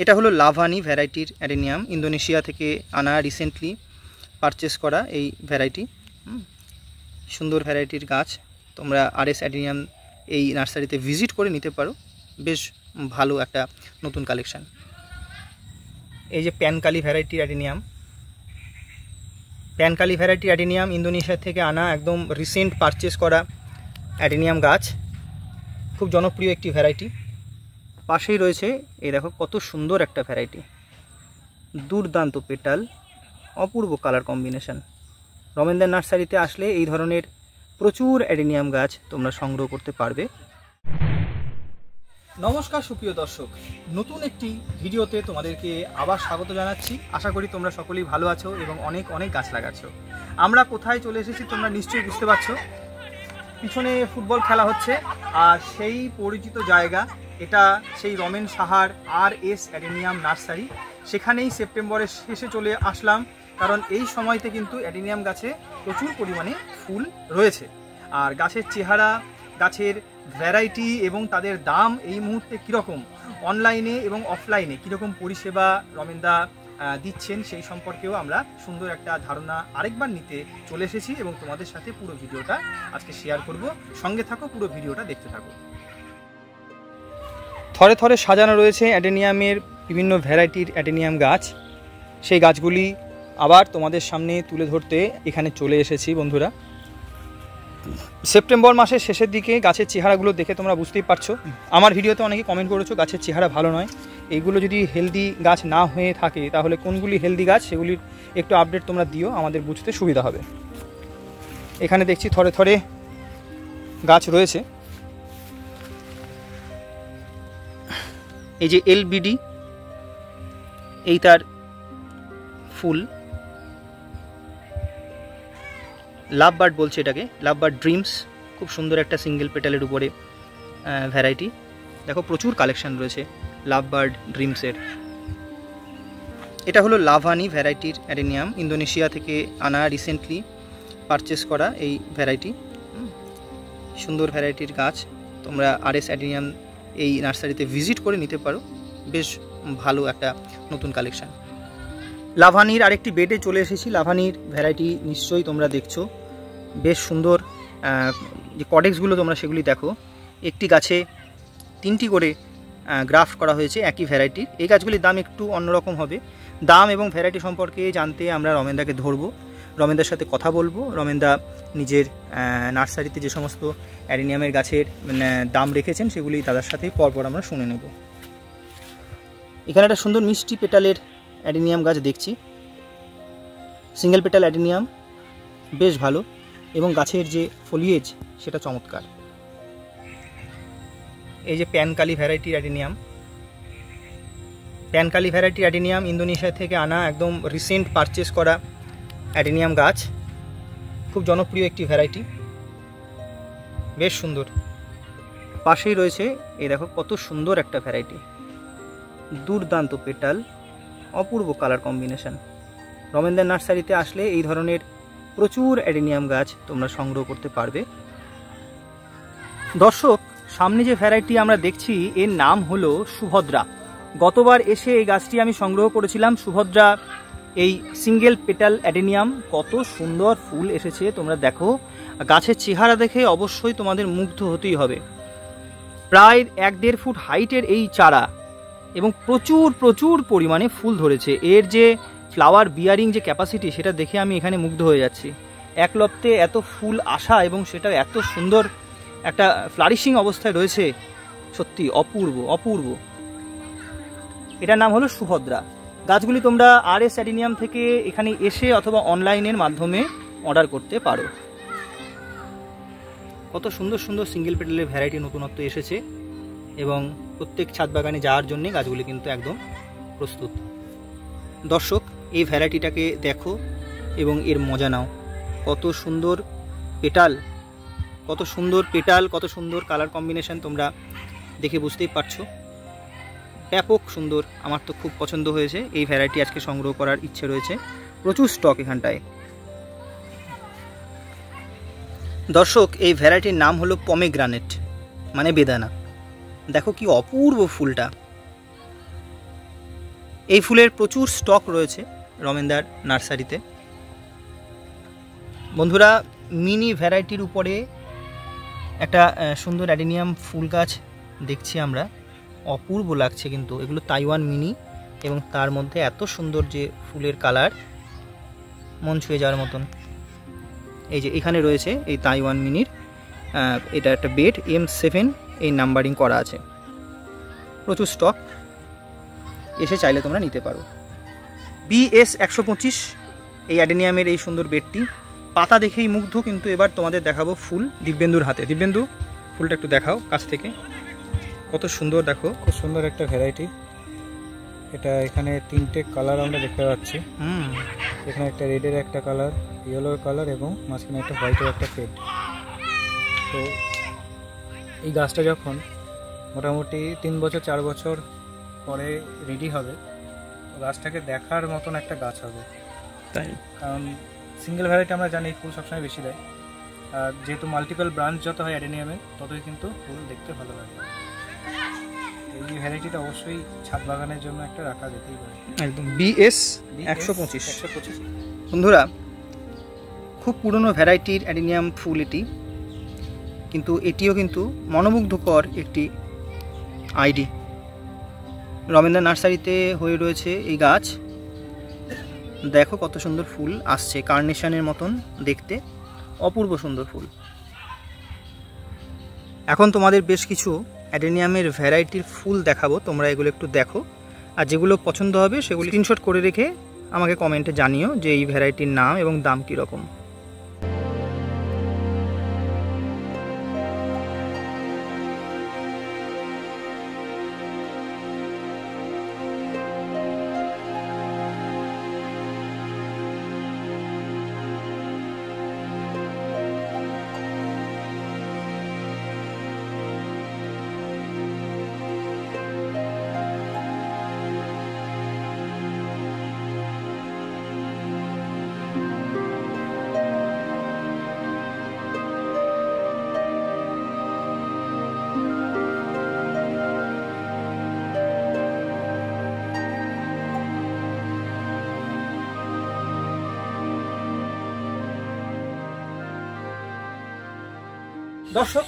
এটা হলো লাভানি ভ্যারাইটির অ্যাডেনিয়াম, ইন্দোনেশিয়া থেকে আনা, রিসেন্টলি পারচেস করা এই ভ্যারাইটি। সুন্দর ভ্যারাইটির গাছ, তোমরা RS অ্যাডেনিয়াম এই নার্সারিতে ভিজিট করে নিতে পারো। বেশ ভালো একটা নতুন কালেকশান। এই যে প্যানকালি ভ্যারাইটির অ্যাডেনিয়াম, প্যানকালি ভ্যারাইটির অ্যাডেনিয়াম ইন্দোনেশিয়া থেকে আনা, একদম রিসেন্ট পারচেস করা অ্যাডেনিয়াম গাছ, খুব জনপ্রিয় একটি ভ্যারাইটি। পাশেই রয়েছে এই দেখো কত সুন্দর একটা ভ্যারাইটি, দুর্দান্ত পেটাল, অপূর্ব কালার কম্বিনেশন। রমেনদার নার্সারিতে আসলে এই ধরনের প্রচুর অ্যাডেনিয়াম গাছ তোমরা সংগ্রহ করতে পারবে। নমস্কার সুপ্রিয় দর্শক, নতুন একটি ভিডিওতে তোমাদেরকে আবার স্বাগত জানাচ্ছি। আশা করি তোমরা সকলেই ভালো আছো এবং অনেক অনেক গাছ লাগাচ্ছ। আমরা কোথায় চলে এসেছি তোমরা নিশ্চয়ই বুঝতে পারছো। পিছনে ফুটবল খেলা হচ্ছে, আর সেই পরিচিত জায়গা এটা সেই রমেন সাহার RS অ্যাডেনিয়াম নার্সারি। সেখানেই সেপ্টেম্বরের শেষে চলে আসলাম, কারণ এই সময়তে কিন্তু অ্যাডেনিয়াম গাছে প্রচুর পরিমাণে ফুল রয়েছে। আর গাছের চেহারা, গাছের ভ্যারাইটি এবং তাদের দাম এই মুহূর্তে কীরকম, অনলাইনে এবং অফলাইনে কীরকম পরিষেবা রমেনদা দিচ্ছেন, সেই সম্পর্কেও আমরা সুন্দর একটা ধারণা আরেকবার নিতে চলে এসেছি এবং তোমাদের সাথে পুরো ভিডিওটা আজকে শেয়ার করব। সঙ্গে থাকো, পুরো ভিডিওটা দেখতে থাকো। থরে থরে সাজানো রয়েছে অ্যাডেনিয়ামের বিভিন্ন ভ্যারাইটির অ্যাডেনিয়াম গাছ। সেই গাছগুলি আবার তোমাদের সামনে তুলে ধরতে এখানে চলে এসেছি বন্ধুরা। সেপ্টেম্বর মাসের শেষের দিকে গাছের চেহারাগুলো দেখে তোমরা বুঝতেই পারছো। আমার ভিডিওতে অনেকে কমেন্ট করেছো গাছের চেহারা ভালো নয়। এইগুলো যদি হেলদি গাছ না হয়ে থাকে তাহলে কোনগুলি হেলদি গাছ সেগুলির একটু আপডেট তোমরা দিও, আমাদের বুঝতে সুবিধা হবে। এখানে দেখছি থরে থরে গাছ রয়েছে। এই যে LBD, এই তার ফুল, লাভ বার্ড বলছে এটাকে, লাভ বার্ড ড্রিমস। খুব সুন্দর একটা সিঙ্গেল পেটালের উপরে ভ্যারাইটি। দেখো প্রচুর কালেকশন রয়েছে লাভ বার্ড ড্রিমসের। এটা হলো লাভানি ভ্যারাইটির অ্যাডেনিয়াম, ইন্দোনেশিয়া থেকে আনা, রিসেন্টলি পারচেস করা এই ভ্যারাইটি। সুন্দর ভ্যারাইটির গাছ, তোমরা RS অ্যাডেনিয়াম এই নার্সারিতে ভিজিট করে নিতে পারো। বেশ ভালো একটা নতুন কালেকশান। লাভানির আরেকটি বেডে চলে এসেছি। লাভানির ভ্যারাইটি নিশ্চয়ই তোমরা দেখছো, বেশ সুন্দর। যে কডেক্সগুলো তোমরা সেগুলি দেখো, একটি গাছে 3টি করে গ্রাফট করা হয়েছে একই ভ্যারাইটির। এই গাছগুলির দাম একটু অন্যরকম হবে। দাম এবং ভ্যারাইটি সম্পর্কে জানতে আমরা রমেনদাকে ধরবো, রমেনদার সাথে কথা বলবো। রমেনদা নিজের নার্সারিতে যে সমস্ত অ্যাডেনিয়ামের গাছের দাম রেখেছেন সেগুলি তাদের সাথে পরপর আমরা শুনে নেব। এখানে একটা সুন্দর মিষ্টি পেটালের অ্যাডেনিয়াম গাছ দেখছি, সিঙ্গেল পেটাল অ্যাডেনিয়াম, বেশ ভালো এবং গাছের যে ফলিয়েজ সেটা চমৎকার। এই যে প্যানকালি ভ্যারাইটির অ্যাডেনিয়াম, প্যানকালি ভ্যারাইটির অ্যাডেনিয়াম ইন্দোনেশিয়া থেকে আনা, একদম রিসেন্ট পারচেস করা অ্যাডেনিয়াম গাছ, খুব জনপ্রিয় একটি ভ্যারাইটি, বেশ সুন্দর। পাশেই রয়েছে এই দেখো কত সুন্দর একটা ভ্যারাইটি, দুর্দান্ত পেটাল, অপূর্ব কালার কম্বিনেশন। রমেনদার নার্সারিতে আসলে এই ধরনের প্রচুর অ্যাডেনিয়াম গাছ তোমরা সংগ্রহ করতে পারবে। দর্শক, সামনে যে ভ্যারাইটি আমরা দেখছি এর নাম হলো সুভদ্রা। গতবার এসে এই গাছটি আমি সংগ্রহ করেছিলাম, সুভদ্রা এই সিঙ্গেল পেটাল অ্যাডেনিয়াম। কত সুন্দর ফুল এসেছে তোমরা দেখো, গাছের চেহারা দেখে অবশ্যই তোমাদের মুগ্ধ হতেই হবে। প্রায় 1-1.5 ফুট হাইটের এই চারা এবং প্রচুর প্রচুর পরিমাণে ফুল ধরেছে। এর যে ফ্লাওয়ার বিয়ারিং যে ক্যাপাসিটি সেটা দেখে আমি এখানে মুগ্ধ হয়ে যাচ্ছি। এক লপ্তে এত ফুল আসা এবং সেটা এত সুন্দর একটা ফ্লারিশিং অবস্থায় রয়েছে, সত্যি অপূর্ব অপূর্ব। এটার নাম হলো সুভদ্রা। গাছগুলি তোমরা RS অ্যাডেনিয়াম থেকে এখানে এসে অথবা অনলাইনের মাধ্যমে অর্ডার করতে পারো। কত সুন্দর সুন্দর সিঙ্গেল পেটালের ভ্যারাইটি নতুনত্ব এসেছে এবং প্রত্যেক ছাদ বাগানে যাওয়ার জন্য গাছগুলি কিন্তু একদম প্রস্তুত। দর্শক, এই ভ্যারাইটিটাকে দেখো এবং এর মজা নাও। কত সুন্দর পেটাল, কত সুন্দর পেটাল, কত সুন্দর কালার কম্বিনেশন, তোমরা দেখে বুঝতেই পারছো। ব্যাপক সুন্দর, আমার তো খুব পছন্দ হয়েছে। এই ভ্যারাইটি আজকে সংগ্রহ করার ইচ্ছে রয়েছে, প্রচুর স্টক এখানটায়। দর্শক, এই ভ্যারাইটির নাম হলো পমেগ্রানেট, মানে বেদানা। দেখো কি অপূর্ব ফুলটা, এই ফুলের প্রচুর স্টক রয়েছে রমেনদার নার্সারিতে। বন্ধুরা, মিনি ভ্যারাইটির উপরে একটা সুন্দর অ্যাডেনিয়াম ফুল গাছ দেখছি আমরা, অপূর্ব লাগছে কিন্তু। এগুলো তাইওয়ান মিনি এবং তার মধ্যে এত সুন্দর যে ফুলের কালার, মন ছুঁয়ে যাওয়ার মতন। এই যে এখানে রয়েছে এই তাইওয়ান মিনির, এটা একটা বেড M7 এই নাম্বারিং করা আছে, প্রচুর স্টক, এসে চাইলে তোমরা নিতে পারো। BS 125 এই অ্যাডেনিয়ামের এই সুন্দর বেডটি, পাতা দেখেই মুগ্ধ। কিন্তু এবার তোমাদের দেখাবো ফুল দিব্যেন্দুর হাতে। দিব্যেন্দু, ফুলটা একটু দেখাও কাছ থেকে, কত সুন্দর দেখো। খুব সুন্দর একটা ভ্যারাইটি। এটা এখানে 3টে কালার আমরা দেখতে পাচ্ছি। এখানে একটা রেডের একটা কালার, ইয়েলোর কালার এবং মাঝখানে একটা হোয়াইটের একটা শেড। তো এই গাছটা যখন মোটামুটি 3 বছর 4 বছর পরে রেডি হবে, গাছটাকে দেখার মতন একটা গাছ হবে। তাই, কারণ সিঙ্গেল ভ্যারাইটি আমরা জানি ফুল সবসময় বেশি দেয়, আর যেহেতু মাল্টিপল ব্রাঞ্চ যত হয় অ্যাডেনিয়ামের, ততই কিন্তু ফুল দেখতে ভালো লাগে। এই ভ্যারাইটিটা অবশ্যই ছাদ বাগানের জন্য একটা রাখা যেতেই পারে। একদম BS 125। বন্ধুরা, খুব পুরনো ভ্যারাইটির অ্যাডেনিয়াম ফুল এটি, কিন্তু এটিও কিন্তু মনোমুগ্ধকর একটি আইডি। রমেনদা নার্সারিতে হয়ে রয়েছে এই গাছ, দেখো কত সুন্দর ফুল আসছে, কার্নেশনের মতন দেখতে, অপূর্ব সুন্দর ফুল। এখন তোমাদের বেশ কিছু অ্যাডেনিয়ামের ভ্যারাইটির ফুল দেখাবো, তোমরা এগুলো একটু দেখো, আর যেগুলো পছন্দ হবে সেগুলো স্ক্রিনশট করে রেখে আমাকে কমেন্টে জানিও যে এই ভ্যারাইটির নাম এবং দাম কীরকম। দর্শক,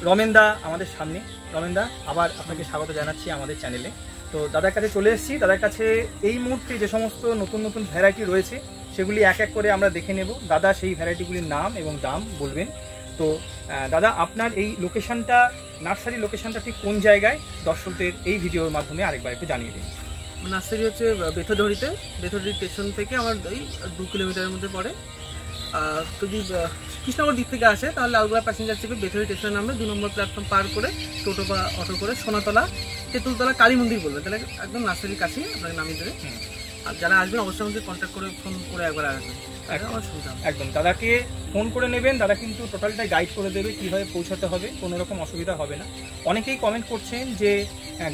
রমেনদা আমাদের সামনে। রমেনদা, আবার আপনাকে স্বাগত জানাচ্ছি আমাদের চ্যানেলে। তো দাদার কাছে চলে এসেছি। দাদার কাছে এই মুহূর্তে যে সমস্ত নতুন নতুন ভ্যারাইটি রয়েছে সেগুলি এক এক করে আমরা দেখে নেব। দাদা সেই ভ্যারাইটিগুলির নাম এবং দাম বলবেন। তো দাদা, আপনার এই লোকেশনটা, নার্সারি লোকেশনটা ঠিক কোন জায়গায়, দর্শকদের এই ভিডিওর মাধ্যমে আরেকবার একটু জানিয়ে দিন। নার্সারি হচ্ছে বেথরডি স্টেশন থেকে আমার এই 2 কিলোমিটারের মধ্যে পড়ে। যদি কৃষ্ণনগর দিক থেকে আসে তাহলে লালগোলা প্যাসেঞ্জার চেপে বেথরডি স্টেশন নামবে, 2 নম্বর প্ল্যাটফর্ম পার করে টোটো বা অটো করে সোনাতলা তেঁতুলতলা কালী মন্দির বলবে, তাহলে একদম নার্সারির কাছেই আপনাকে নামিয়ে দেবে। আর যারা আসবেন অবশ্যই আমাকে কন্ট্যাক্ট করে ফোন করে একবার আসবেন, আমার সুবিধা। একদম, দাদাকে ফোন করে নেবেন, দাদা কিন্তু টোটালটাই গাইড করে দেবে কীভাবে পৌঁছাতে হবে, কোনো রকম অসুবিধা হবে না। অনেকেই কমেন্ট করছেন যে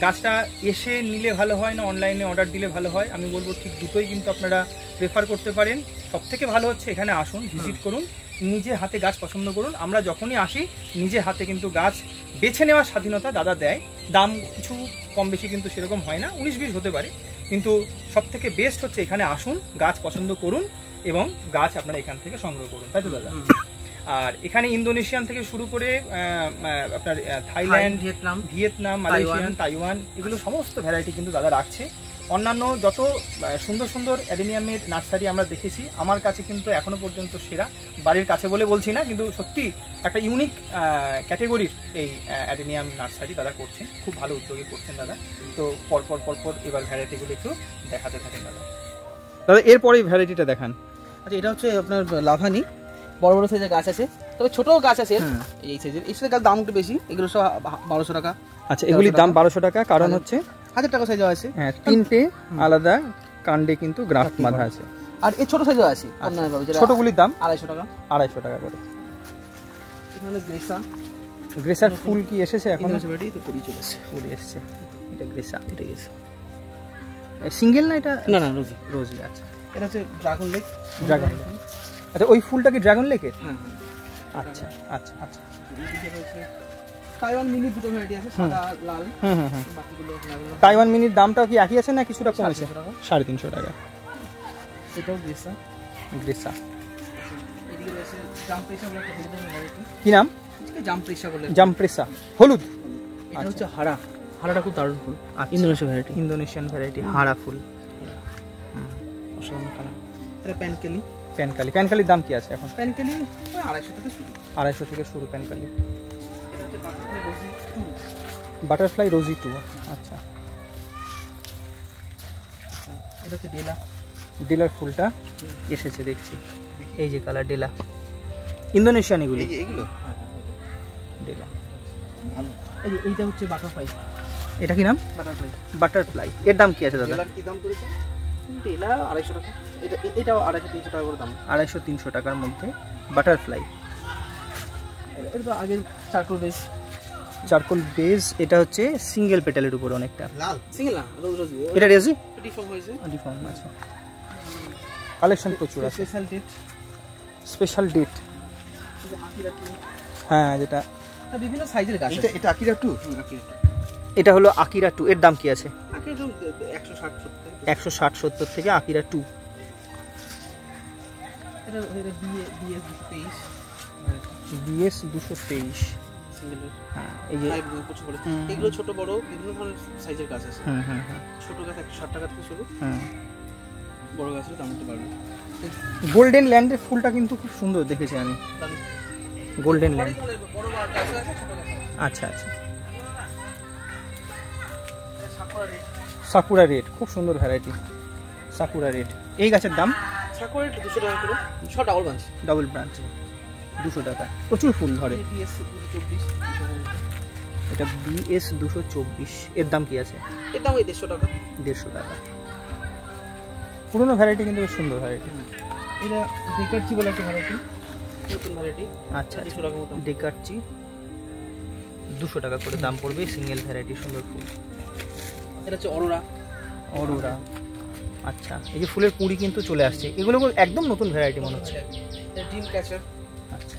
গাছটা এসে নিলে ভালো হয় না অনলাইনে অর্ডার দিলে ভালো হয়। আমি বলবো ঠিক দুটোই কিন্তু আপনারা প্রেফার করতে পারেন। সবথেকে ভালো হচ্ছে এখানে আসুন, ভিজিট করুন, নিজে হাতে গাছ পছন্দ করুন। আমরা যখনই আসি নিজে হাতে কিন্তু গাছ বেছে নেওয়ার স্বাধীনতা দাদা দেয়। দাম কিছু কম বেশি কিন্তু সেরকম হয় না, 19-20 হতে পারে, কিন্তু সবথেকে বেস্ট হচ্ছে এখানে আসুন, গাছ পছন্দ করুন এবং গাছ আপনারা এখান থেকে সংগ্রহ করুন, তাই তো দাদা? আর এখানে ইন্দোনেশিয়ান থেকে শুরু করে আপনার থাইল্যান্ড, ভিয়েতনাম, মালয়েশিয়ান, তাইওয়ান, এগুলো সমস্ত ভ্যারাইটি কিন্তু দাদা রাখছে। অন্যান্য যত সুন্দর সুন্দর অ্যাডেনিয়ামের নার্সারি আমরা দেখেছি, আমার কাছে কিন্তু এখনো পর্যন্ত সেরা। বাড়ির কাছে বলে বলছি না, কিন্তু সত্যি একটা ইউনিক ক্যাটেগরির এই অ্যাডেনিয়াম নার্সারি দাদা করছেন, খুব ভালো উদ্যোগে করছেন দাদা। তো পরপর এবার ভ্যারাইটিগুলো একটু দেখাতে থাকেন দাদা। দাদা, এরপরে ভ্যারাইটিটা দেখান। আচ্ছা, এটা হচ্ছে আপনার লাভানি, বড় বড় সাইজের গাছ আছে, তবে ছোট গাছ আছে এই সাইজের। এই সাইজের গাছ দাম একটু বেশি, এগুলো সব 1200 টাকা। আচ্ছা, এগুলির দাম 1200 টাকা, কারণ হচ্ছে 1000 টাকা সাইজও আছে। হ্যাঁ, 3টে আলাদা কাণ্ডে কিন্তু গ্রাফট বাঁধা আছে। আর এই ছোট সাইজও আছে, ছোটগুলির দাম 250 টাকা। 250 টাকা করে। এখানে গ্রেসার ফুল কি এসেছে এখন? পরি চলে এসেছে, পরি এসেছে। এটা গ্রেসা, এটা গেছে সিঙ্গেল না? এটা না, রোজি। আচ্ছা, এটা হচ্ছে ড্রাগন লেক। আচ্ছা, ওই ফুলটা কি ড্রাগন লেকের? হ্যাঁ। আচ্ছা। তাইওয়ান মিনি দুটো ভ্যারাইটি আছে, সাদা লাল। বাকিগুলো লাল। তাইওয়ান মিনির দামটাও কি একই আছে না কিছুটা কমেছে? 350 টাকা। এটাও গ্রেসা। গ্রেসা এদিকে রয়েছে জাম্প্রেসা বলে একটা হলুদের ভ্যারাইটি। কি নাম? জাম্প্রেসা বলে। জাম্প্রেসা হলুদ। এটা হচ্ছে হারা। হারাটা খুব দারুণ ফুল, ইন্দোনেশিয়া ভ্যারাইটি। ইন্দোনেশিয়ান ভ্যারাইটি হারা ফুল, অসাধারণ কালার। এটা প্যানকেলি। প্যানকালি। প্যানকালির দাম কি আছে এখন? প্যানকেলি 250 থেকে শুরু। 250 থেকে শুরু প্যানকালি। এটা হচ্ছে বাটারফ্লাই রোজি 2। বাটারফ্লাই রোজি 2। আচ্ছা, এটা হচ্ছে ডেলা। ডিলার ফুলটা এসেছে দেখছি, এই যে কালার ডেলা। ইন্দোনেশিয়ান এগুলি, এগুলো ডেলা। ভালো। এই যে এইটা হচ্ছে বাটারফ্লাই। এটা কি নাম? বাটারফ্লাই। বাটারফ্লাই। এর দাম কি আছে দাদা? ডেলার কি দাম করেছে? ডেলা 250 টাকা। এটাও 250-300 টাকা করে দাম। 250-300 টাকার মধ্যে বাটারফ্লাই। এটা তো আগে চারকোল বেস। Charcoal base. এটা হচ্ছে সিঙ্গেল পেটালের উপর অনেকটা লাল সিঙ্গেল না, রোজি। এটা রেজি ডিফর্ম হয়েছে। ডিফর্ম আছে। কালেকশন প্রচুর আছে। Special date. স্পেশাল ডেট, এই যে আকিরা 2। হ্যাঁ যেটা বিভিন্ন সাইজের গাছ। এটা আকিরা 2। এটা হলো আকিরা 2। এর দাম কি আছে? আকিরা 160-70 থেকে। 160-70 থেকে আকিরা 2। এটা বিএস 223। বিএস 223। সিঙ্গেল। হ্যাঁ এই যে এগুলো ছোট বড় বিভিন্ন ধরনের সাইজের গাছ আছে। হুম। ছোট গাছ 160 টাকা থেকে শুরু, হুম। বড় গাছের দাম হতে পারবে। গোল্ডেন ল্যান্ডের ফুলটা কিন্তু খুব সুন্দর দেখেছি আমি। Golden land. বড় গাছ আছে, ছোট গাছ আছে। আচ্ছা আচ্ছা। সাকুরা রেড খুব সুন্দর ভ্যারাইটি। Sakura red. এই গাছের দাম? সাকুরা রেড 200 টাকা করে। সব ডাবল ব্রাঞ্চ। ডাবল ব্রাঞ্চ 200 টাকা। প্রচুর ফুল ধরে। বিএস 224। এটা বিএস 224। এর দাম কি আছে? এর দাম 150 টাকা। 150 টাকা। পুরোনো ভ্যারাইটি কিন্তু বেশ সুন্দর ভ্যারাইটি। এটা ডেকারচি বলে একটা ভ্যারাইটি, নতুন ভ্যারাইটি। আচ্ছা 200 টাকা মতো। ডেকারচি 200 টাকা করে দাম পড়বে। সিঙ্গেল ভ্যারাইটি, সুন্দর ফুল। এটা হচ্ছে অরোরা। অরোরা। আচ্ছা, এই যে ফুলের কুঁড়ি কিন্তু চলে আসছে, এগুলো একদম নতুন ভ্যারাইটি মনে হচ্ছে। এটা ড্রিম ক্যাচার। আচ্ছা,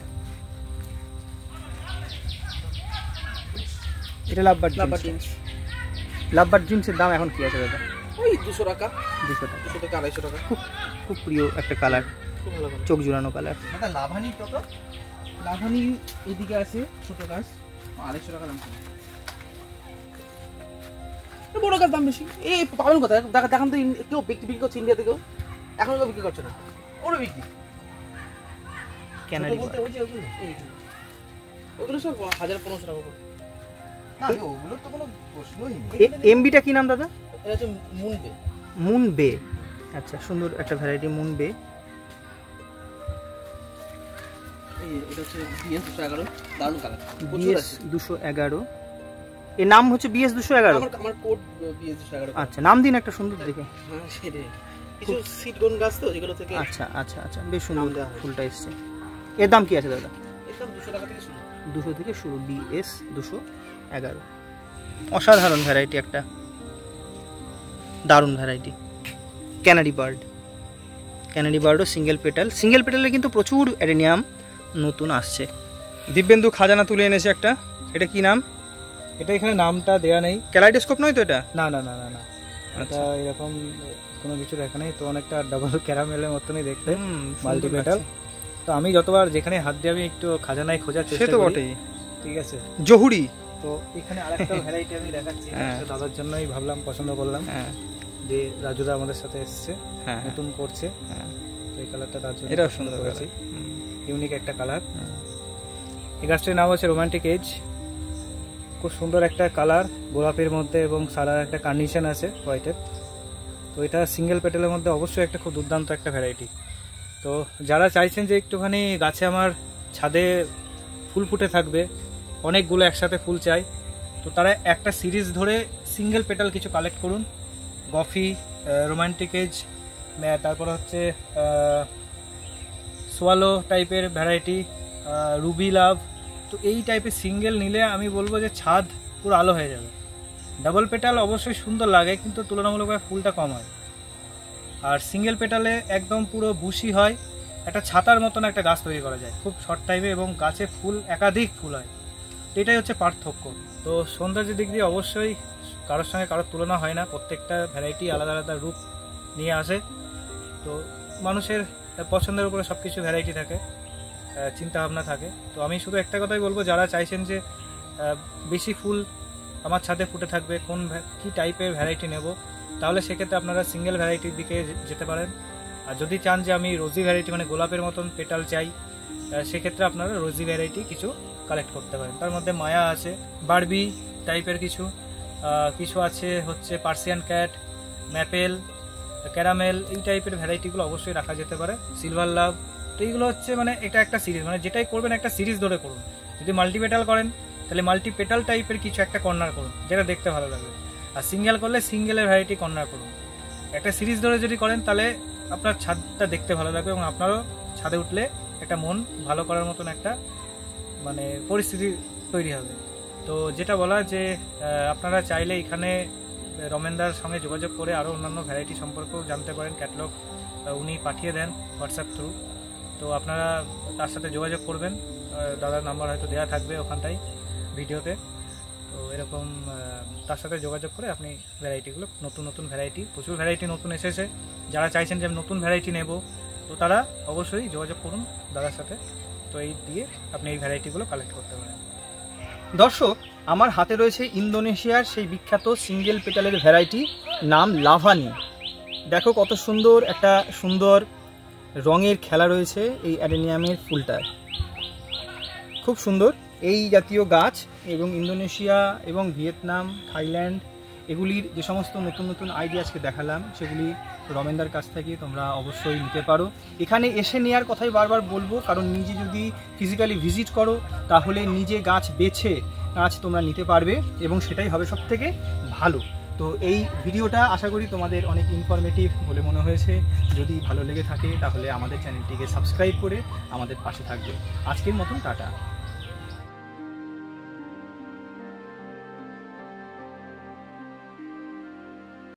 এটা লাভবার্ড ড্রিমস। লাভবার্ড ড্রিমসের দাম এখন কি আছে দাদা? ওই 200 টাকা। 200 টাকা। 200 থেকে 250 টাকা। খুব প্রিয় একটা কালার, খুব ভালো কালার। চোখ জোড়ানো কালার। দাদা লাভানি কত? লাভানি এদিকে আছে ছোট গাছ, 250 টাকা দাম। বড় গাছ দাম বেশি। এই পাবেন কোথায়? দেখান তো, কেউ বিক্রি করছে ইন্ডিয়া থেকেও, এখন কেউ বিক্রি করছে না। ওরা বিক্রি ক্যানারি বলতে ওই যে ওগুলো সব 1000-1500 টাকা করে। না ওগুলো তো কোনো প্রশ্নই নেই। এমবিটা কি নাম দাদা? এটা হচ্ছে মুনবে। মুনবে। আচ্ছা, সুন্দর একটা ভ্যারাইটি মুনবে। এই এটা হচ্ছে বিএস 211, দারুণ কালার। বিএস 211। এর নাম হচ্ছে বিএস 211। আমার কোড বিএস 211। আচ্ছা, নাম দিন একটা সুন্দর দেখে। হ্যাঁ সেটাই। কিছু সিডগন গাছ তো যেগুলো থেকে। আচ্ছা আচ্ছা আচ্ছা, বেশ সুন্দর ফুলটা এসছে। এর দাম কি আছে দাদা? এর দাম 200 টাকা থেকে শুরু। 200 থেকে শুরু। বিএস 211। অসাধারণ ভ্যারাইটি, একটা দারুণ ভ্যারাইটি। Canary bird. ক্যানারি বার্ডও সিঙ্গেল পেটাল। সিঙ্গেল পেটালে কিন্তু প্রচুর অ্যাডেনিয়াম নতুন আসছে। দিব্যেন্দু খাজানা তুলে এনেছে একটা। এটা কি নাম? এটা এখানে নামটা দেয়া নেই। ক্যালাইডোস্কোপ নয় তো এটা? না না না না না, এটা এরকম কোনো কিছু দেখা নেই। তো অনেকটা ডাবল ক্যারামেলের মতনই দেখতে, মাল্টি পেটাল। তো আমি যতবার যেখানে হাত দিয়ে আমি একটু খাজানায় খোঁজার চেষ্টা করি। ঠিক আছে, জহুরি। তো এখানে আরেকটা ভ্যারাইটি আমি দেখাচ্ছি, দাদার জন্যই ভাবলাম, পছন্দ করলাম যে রাজুদা আমাদের সাথে এসছে, নতুন করছে। তো এই কালারটা তার জন্য এটাও সুন্দর করেছি, ইউনিক একটা কালার। এই গাছটির নাম হচ্ছে রোমান্টিক এজ। খুব সুন্দর একটা কালার, গোলাপের মধ্যে এবং সাদার একটা কার্নিশন আছে হোয়াইটের। তো এটা সিঙ্গেল পেটেলের মধ্যে অবশ্যই একটা খুব দুর্দান্ত একটা ভ্যারাইটি। তো যারা চাইছেন যে একটুখানি গাছে আমার ছাদে ফুল ফুটে থাকবে, অনেকগুলো একসাথে ফুল চাই, তো তারা একটা সিরিজ ধরে সিঙ্গেল পেটাল কিছু কালেক্ট করুন। গফি, রোমান্টিক এজ, তারপর হচ্ছে সোয়ালো টাইপের ভ্যারাইটি, রুবি লাভ। তো এই টাইপের সিঙ্গেল নিলে আমি বলবো যে ছাদ পুরো আলো হয়ে যাবে। ডাবল পেটাল অবশ্যই সুন্দর লাগে, কিন্তু তুলনামূলকভাবে ফুলটা কম হয়। আর সিঙ্গেল পেটালে একদম পুরো বুশি হয়, একটা ছাতার মতন একটা গাছ তৈরি করা যায় খুব শর্ট টাইমে, এবং গাছে ফুল একাধিক ফুল হয়। এটাই হচ্ছে পার্থক্য। তো সৌন্দর্যের দিক দিয়ে অবশ্যই কারোর সঙ্গে কারোর তুলনা হয় না, প্রত্যেকটা ভ্যারাইটি আলাদা আলাদা রূপ নিয়ে আসে। তো মানুষের পছন্দের উপরে সব কিছু ভ্যারাইটি থাকে, চিন্তাভাবনা থাকে। তো আমি শুধু একটা কথাই বলবো, যারা চাইছেন যে বেশি ফুল আমার ছাদে ফুটে থাকবে, কী টাইপের ভ্যারাইটি নেব, তাহলে সেক্ষেত্রে আপনারা সিঙ্গেল ভ্যারাইটির দিকে যেতে পারেন। আর যদি চান যে আমি রোজি ভ্যারাইটি মানে গোলাপের মতন পেটাল চাই, সেক্ষেত্রে আপনারা রোজি ভ্যারাইটি কিছু কালেক্ট করতে পারেন। তার মধ্যে মায়া আছে, বারবি টাইপের কিছু আছে হচ্ছে পার্সিয়ান ক্যাট, ম্যাপেল, ক্যারামেল, এই টাইপের ভ্যারাইটিগুলো অবশ্যই রাখা যেতে পারে। সিলভার লাভ, তো এইগুলো হচ্ছে মানে এটা একটা সিরিজ, মানে যেটাই করবেন একটা সিরিজ ধরে করুন। যদি মাল্টিপেটাল করেন তাহলে মাল্টিপেটাল টাইপের কিছু একটা কর্নার করুন যেটা দেখতে ভালো লাগবে, আর সিঙ্গেল করলে সিঙ্গেলের ভ্যারাইটি কর্নার করুন। একটা সিরিজ ধরে যদি করেন তাহলে আপনার ছাদটা দেখতে ভালো লাগবে এবং আপনারও ছাদে উঠলে একটা মন ভালো করার মতন একটা মানে পরিস্থিতি তৈরি হবে। তো যেটা বলা যে আপনারা চাইলে এখানে রমেনদার সঙ্গে যোগাযোগ করে আরও অন্যান্য ভ্যারাইটি সম্পর্কেও জানতে পারেন। ক্যাটালগ উনি পাঠিয়ে দেন হোয়াটসঅ্যাপ থ্রু, তো আপনারা তার সাথে যোগাযোগ করবেন। দাদার নাম্বার হয়তো দেওয়া থাকবে ওখানটাই ভিডিওতে। তো এরকম তার সাথে যোগাযোগ করে আপনি ভ্যারাইটিগুলো, নতুন নতুন ভ্যারাইটি, প্রচুর ভ্যারাইটি নতুন এসেছে, যারা চাইছেন যে আমি নতুন ভ্যারাইটি নেব, তো তারা অবশ্যই যোগাযোগ করুন দাদার সাথে। তো এই দিয়ে আপনি এই ভ্যারাইটিগুলো কালেক্ট করতে পারেন। দর্শক, আমার হাতে রয়েছে ইন্দোনেশিয়ার সেই বিখ্যাত সিঙ্গেল পেটালের ভ্যারাইটি, নাম লাভানি। দেখো কত সুন্দর একটা সুন্দর রঙের খেলা রয়েছে এই অ্যাডেনিয়ামের ফুলটার, খুব সুন্দর এই জাতীয় গাছ। এবং ইন্দোনেশিয়া এবং ভিয়েতনাম, থাইল্যান্ড, এগুলির যে সমস্ত নতুন নতুন আইডিয়া আজকে দেখালাম, সেগুলি রমেনদার কাছ থেকে তোমরা অবশ্যই নিতে পারো। এখানে এসে নেওয়ার কথাই বারবার বলবো, কারণ নিজে যদি ফিজিক্যালি ভিজিট করো তাহলে নিজে গাছ বেছে গাছ তোমরা নিতে পারবে এবং সেটাই হবে সব থেকে ভালো। তো এই ভিডিওটা আশা করি তোমাদের অনেক ইনফরমেটিভ বলে মনে হয়েছে। যদি ভালো লেগে থাকে তাহলে আমাদের চ্যানেলটিকে সাবস্ক্রাইব করে আমাদের পাশে থাকবে। আজকের মতন টাটা।